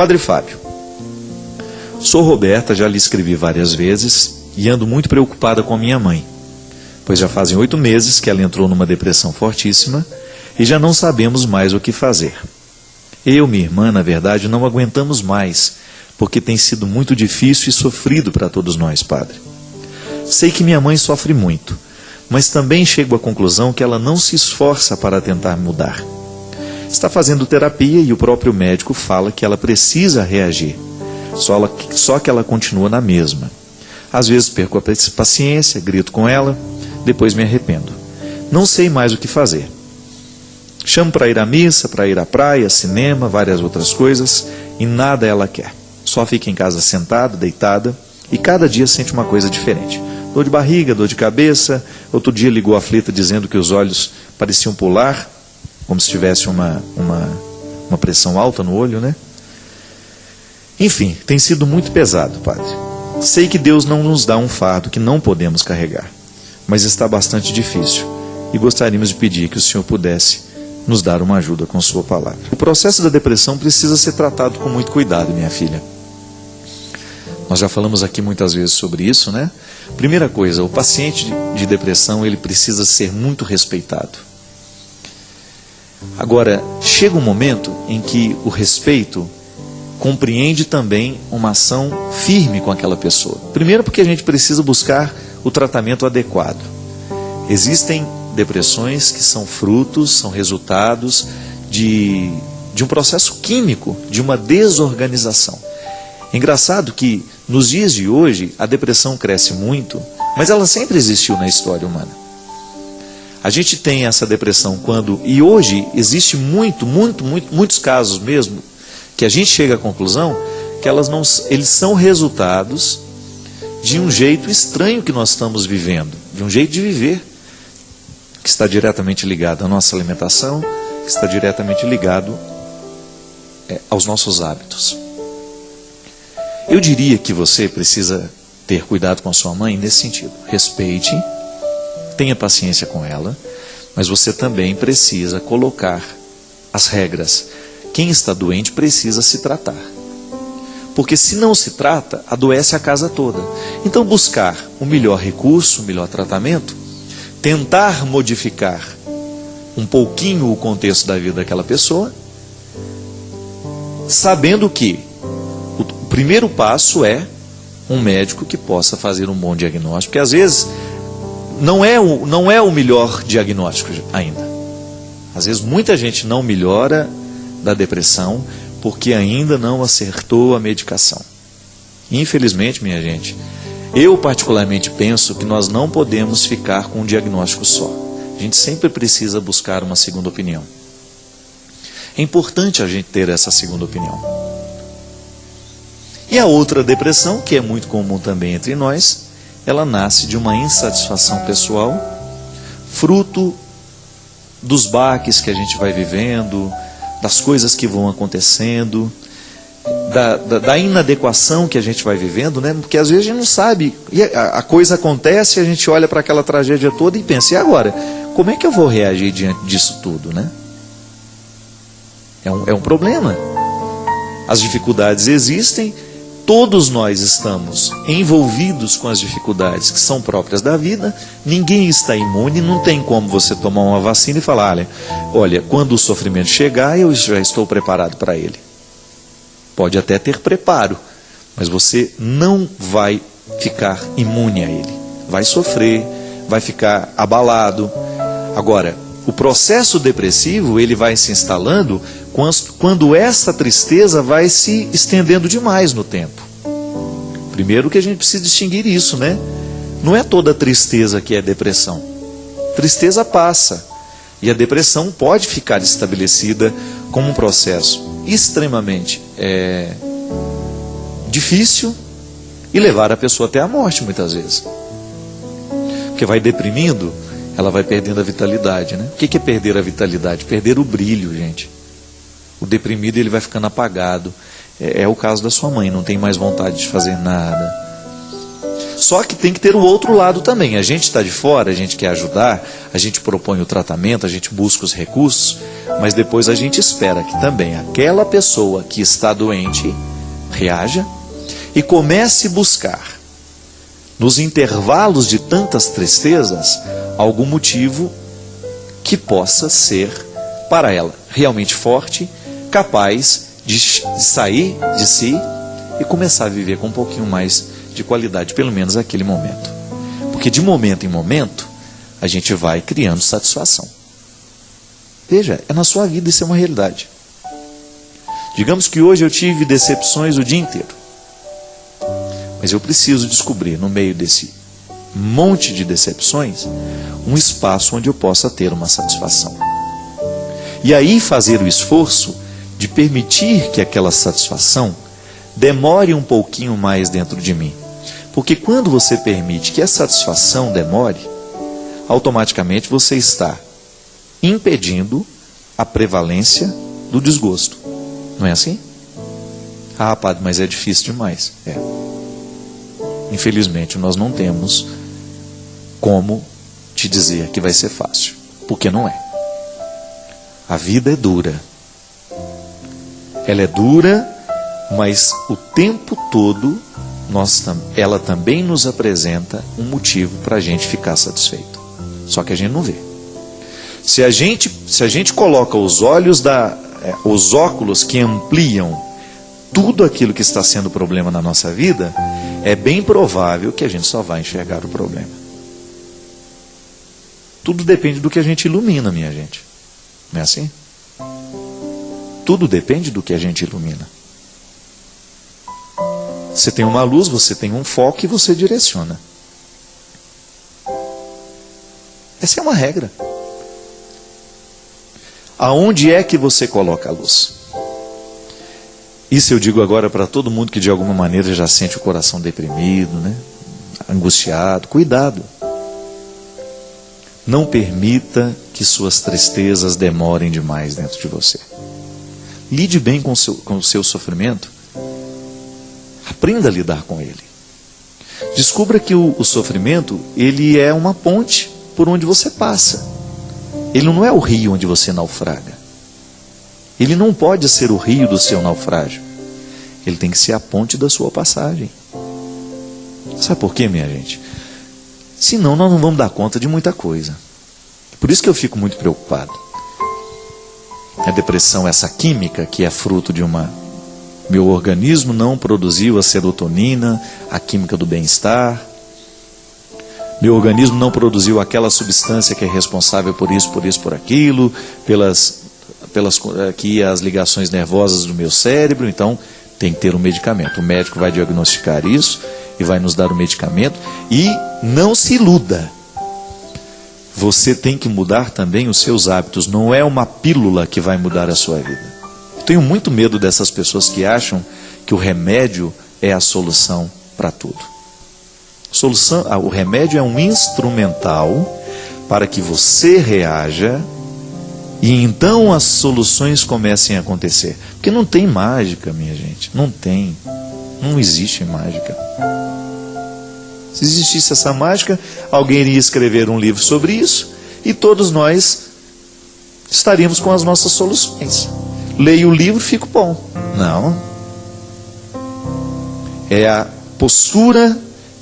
Padre Fábio, sou Roberta, já lhe escrevi várias vezes e ando muito preocupada com a minha mãe, pois já fazem 8 meses que ela entrou numa depressão fortíssima e já não sabemos mais o que fazer. Eu, minha irmã, na verdade, não aguentamos mais, porque tem sido muito difícil e sofrido para todos nós, Padre. Sei que minha mãe sofre muito, mas também chego à conclusão que ela não se esforça para tentar mudar. Está fazendo terapia e o próprio médico fala que ela precisa reagir, só que ela continua na mesma. Às vezes perco a paciência, grito com ela, depois me arrependo. Não sei mais o que fazer. Chamo para ir à missa, para ir à praia, cinema, várias outras coisas, e nada ela quer. Só fica em casa sentada, deitada, e cada dia sente uma coisa diferente. Dor de barriga, dor de cabeça. Outro dia ligou aflita dizendo que os olhos pareciam pular, como se tivesse uma pressão alta no olho, né? Enfim, tem sido muito pesado, Padre. Sei que Deus não nos dá um fardo que não podemos carregar, mas está bastante difícil e gostaríamos de pedir que o Senhor pudesse nos dar uma ajuda com sua palavra. O processo da depressão precisa ser tratado com muito cuidado, minha filha. Nós já falamos aqui muitas vezes sobre isso, né? Primeira coisa, o paciente de depressão, ele precisa ser muito respeitado. Agora, chega um momento em que o respeito compreende também uma ação firme com aquela pessoa. Primeiro porque a gente precisa buscar o tratamento adequado. Existem depressões que são frutos, são resultados de um processo químico, de uma desorganização. É engraçado que nos dias de hoje a depressão cresce muito, mas ela sempre existiu na história humana. A gente tem essa depressão e hoje existe muitos casos mesmo, que a gente chega à conclusão que eles são resultados de um jeito estranho que nós estamos vivendo, de um jeito de viver, que está diretamente ligado à nossa alimentação, que está diretamente ligado aos nossos hábitos. Eu diria que você precisa ter cuidado com a sua mãe nesse sentido. Respeite, tenha paciência com ela, mas você também precisa colocar as regras. Quem está doente precisa se tratar. Porque se não se trata, adoece a casa toda. Então buscar o melhor recurso, o melhor tratamento, tentar modificar um pouquinho o contexto da vida daquela pessoa, sabendo que o primeiro passo é um médico que possa fazer um bom diagnóstico, porque às vezes não é o melhor diagnóstico ainda. Às vezes muita gente não melhora da depressão porque ainda não acertou a medicação. Infelizmente, minha gente, eu particularmente penso que nós não podemos ficar com um diagnóstico só. A gente sempre precisa buscar uma segunda opinião. É importante a gente ter essa segunda opinião. E a outra depressão, que é muito comum também entre nós, ela nasce de uma insatisfação pessoal, fruto dos baques que a gente vai vivendo, das coisas que vão acontecendo, da inadequação que a gente vai vivendo, né? Porque às vezes a gente não sabe, e a coisa acontece, a gente olha para aquela tragédia toda e pensa, e agora? Como é que eu vou reagir diante disso tudo, né? É um problema. As dificuldades existem, todos nós estamos envolvidos com as dificuldades que são próprias da vida, ninguém está imune, não tem como você tomar uma vacina e falar, olha, quando o sofrimento chegar, eu já estou preparado para ele. Pode até ter preparo, mas você não vai ficar imune a ele. Vai sofrer, vai ficar abalado. Agora, o processo depressivo, ele vai se instalando quando essa tristeza vai se estendendo demais no tempo. Primeiro que a gente precisa distinguir isso, né? Não é toda tristeza que é depressão. Tristeza passa. E a depressão pode ficar estabelecida como um processo extremamente difícil e levar a pessoa até a morte muitas vezes. Porque vai deprimindo, ela vai perdendo a vitalidade, né? O que é perder a vitalidade? Perder o brilho, gente. O deprimido, ele vai ficando apagado. É o caso da sua mãe, não tem mais vontade de fazer nada. Só que tem que ter o outro lado também. A gente está de fora, a gente quer ajudar, a gente propõe o tratamento, a gente busca os recursos, mas depois a gente espera que também aquela pessoa que está doente reaja e comece a buscar, nos intervalos de tantas tristezas, algum motivo que possa ser para ela realmente forte, capaz de sair de si e começar a viver com um pouquinho mais de qualidade, pelo menos naquele momento. Porque de momento em momento, a gente vai criando satisfação. Veja, é na sua vida, isso é uma realidade. Digamos que hoje eu tive decepções o dia inteiro. Mas eu preciso descobrir, no meio desse monte de decepções, um espaço onde eu possa ter uma satisfação. E aí fazer o esforço de permitir que aquela satisfação demore um pouquinho mais dentro de mim. Porque quando você permite que a satisfação demore, automaticamente você está impedindo a prevalência do desgosto. Não é assim? Ah, padre, mas é difícil demais. É. Infelizmente, nós não temos como te dizer que vai ser fácil. Porque não é. A vida é dura. Ela é dura, mas o tempo todo ela também nos apresenta um motivo para a gente ficar satisfeito. Só que a gente não vê. Se a gente coloca os óculos que ampliam tudo aquilo que está sendo problema na nossa vida, é bem provável que a gente só vai enxergar o problema. Tudo depende do que a gente ilumina, minha gente. Não é assim? Tudo depende do que a gente ilumina. Você tem uma luz, você tem um foco e você direciona. Essa é uma regra. Aonde é que você coloca a luz? Isso eu digo agora para todo mundo que de alguma maneira já sente o coração deprimido, né? Angustiado. Cuidado. Não permita que suas tristezas demorem demais dentro de você. Lide bem com o seu sofrimento. Aprenda a lidar com ele. Descubra que o sofrimento, ele é uma ponte por onde você passa. Ele não é o rio onde você naufraga. Ele não pode ser o rio do seu naufrágio. Ele tem que ser a ponte da sua passagem. Sabe por quê, minha gente? Senão nós não vamos dar conta de muita coisa. Por isso que eu fico muito preocupado. A depressão, essa química que é fruto de meu organismo não produziu a serotonina, a química do bem-estar. Meu organismo não produziu aquela substância que é responsável por isso, por aquilo, pelas aqui as ligações nervosas do meu cérebro. Então tem que ter um medicamento. O médico vai diagnosticar isso e vai nos dar o medicamento. E não se iluda. Você tem que mudar também os seus hábitos. Não é uma pílula que vai mudar a sua vida. Eu tenho muito medo dessas pessoas que acham que o remédio é a solução para tudo. O remédio é um instrumental para que você reaja e então as soluções comecem a acontecer. Porque não tem mágica, minha gente. Não tem. Não existe mágica. Se existisse essa mágica, alguém iria escrever um livro sobre isso e todos nós estaríamos com as nossas soluções. Leio o livro e fico bom. Não. É a postura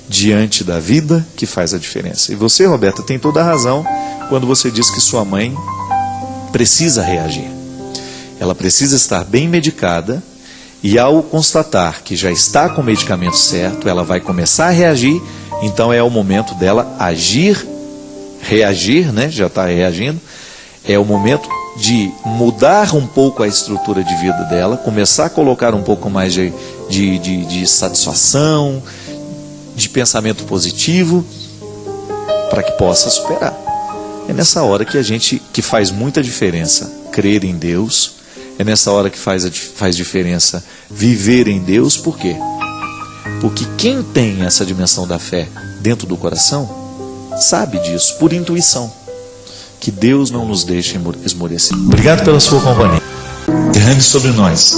diante da vida que faz a diferença. E você, Roberta, tem toda a razão quando você diz que sua mãe precisa reagir. Ela precisa estar bem medicada e ao constatar que já está com o medicamento certo, ela vai começar a reagir. Então é o momento dela reagir, né? Já está reagindo. É o momento de mudar um pouco a estrutura de vida dela, começar a colocar um pouco mais de satisfação, de pensamento positivo, para que possa superar. É nessa hora que faz muita diferença crer em Deus. É nessa hora que faz diferença viver em Deus. Por quê? Porque quem tem essa dimensão da fé dentro do coração, sabe disso, por intuição. Que Deus não nos deixe esmorecer. Obrigado pela sua companhia. Derrame sobre nós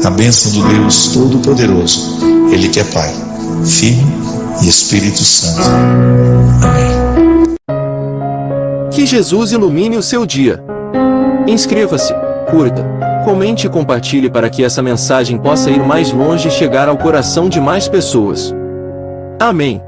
a bênção do Deus Todo-Poderoso. Ele que é Pai, Filho e Espírito Santo. Amém. Que Jesus ilumine o seu dia. Inscreva-se, curta, comente e compartilhe para que essa mensagem possa ir mais longe e chegar ao coração de mais pessoas. Amém.